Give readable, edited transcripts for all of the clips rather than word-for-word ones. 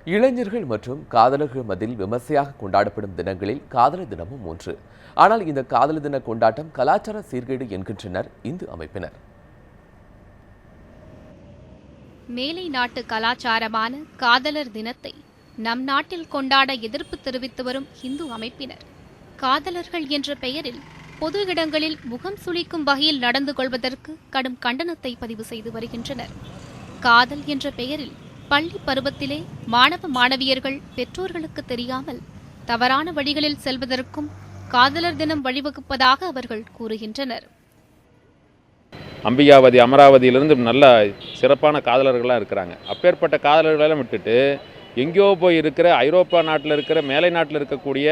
இளைஞர்கள் மற்றும் காதலர்கள் மத்தியில் விமர்சையாக கொண்டாடப்படும் தினங்களில் காதலர் தினமும் ஒன்று. ஆனால் இந்த காதலர் தின கொண்டாட்டம் கலாச்சார சீர்கேடு என்கின்றனர் இந்து அமைப்பினர். மேலை நாட்டு கலாச்சாரமான காதலர் தினத்தை நம் நாட்டில் கொண்டாட எதிர்ப்பு தெரிவித்து வரும் இந்து அமைப்பினர் காதலர்கள் என்ற பெயரில் பொது இடங்களில் முகம் சுளிக்கும் வகையில் நடந்து கொள்வதற்கு கடும் கண்டனத்தை பதிவு செய்து வருகின்றனர். காதல் என்ற பெயரில் பள்ளி பருவத்திலே மாணவ மாணவியர்கள் பெற்றோர்களுக்கு தெரியாமல் தவறான வழிகளில் செல்வதற்கும் காதலர் தினம் வழிவகுப்பதாக அவர்கள் கூறுகின்றனர். அம்பிகாவதி அமராவதியிலிருந்து நல்ல சிறப்பான காதலர்கள்லாம் இருக்கிறாங்க. அப்பேற்பட்ட காதலர்களெல்லாம் விட்டுட்டு எங்கேயோ போய் இருக்கிற ஐரோப்பா நாட்டில் இருக்கிற மேலை நாட்டில் இருக்கக்கூடிய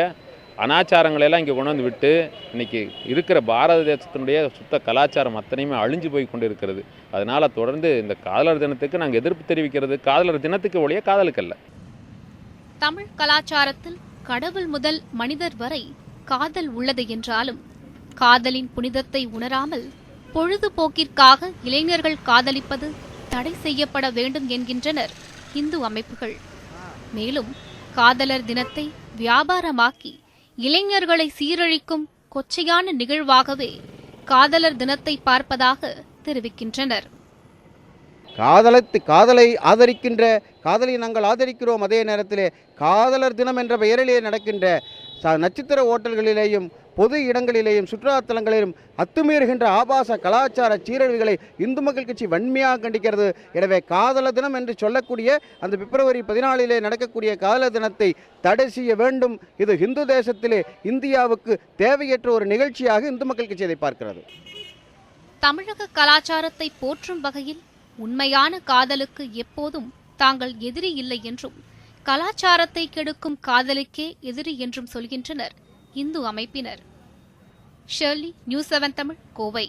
அனாச்சாரங்களெல்லாம் இங்கே கொண்டு வந்து விட்டு இன்றைக்கி இருக்கிற பாரத தேசத்தினுடைய சுத்த கலாச்சாரம் அத்தனையுமே அழிஞ்சு போய் கொண்டு இருக்கிறது. அதனால் தொடர்ந்து இந்த காதலர் தினத்துக்கு நாங்கள் எதிர்ப்பு தெரிவிக்கிறது காதலர் தினத்துக்கு ஒழிய காதலுக்கல்ல. தமிழ் கலாச்சாரத்தில் கடவுள் முதல் மனிதர் வரை காதல் உள்ளது என்றாலும் காதலின் புனிதத்தை உணராமல் பொழுதுபோக்கிற்காக இளைஞர்கள் காதலிப்பது தடை செய்யப்பட வேண்டும் என்கின்றனர் இந்து அமைப்புகள். மேலும் காதலர் தினத்தை வியாபாரமாக்கி இளைஞர்களை சீரழிக்கும் கொச்சையான நிகழ்வாகவே காதலர் தினத்தை பார்ப்பதாக தெரிவிக்கின்றனர். காதலை ஆதரிக்கின்ற காதலை நாங்கள் ஆதரிக்கிறோம். அதே நேரத்திலே காதலர் தினம் என்ற பெயரிலே நடக்கின்ற நட்சத்திர ஓட்டல்களிலேயும் பொது இடங்களிலேயும் சுற்றுலாத்தலங்களிலும் அத்துமீறுகின்ற ஆபாச கலாச்சார சீரழிவுகளை இந்து மக்கள் கட்சி வன்மையாக கண்டிக்கிறது. எனவே காதலர் தினம் என்று சொல்லக்கூடிய அந்த பிப்ரவரி 14 நடக்கக்கூடிய காதலர் தினத்தை தடை செய்ய வேண்டும். இது இந்து தேசத்திலே இந்தியாவுக்கு தேவையற்ற ஒரு நிகழ்ச்சியாக இந்து மக்கள் கட்சி அதை பார்க்கிறது. தமிழக கலாச்சாரத்தை போற்றும் வகையில் உண்மையான காதலுக்கு எப்போதும் தாங்கள் எதிரி இல்லை என்றும் கலாச்சாரத்தை கெடுக்கும் காதலுக்கே எதிரி என்றும் சொல்கின்றனர் இந்து அமைப்பினர். Shirley, news 7 Tamil, Kovai.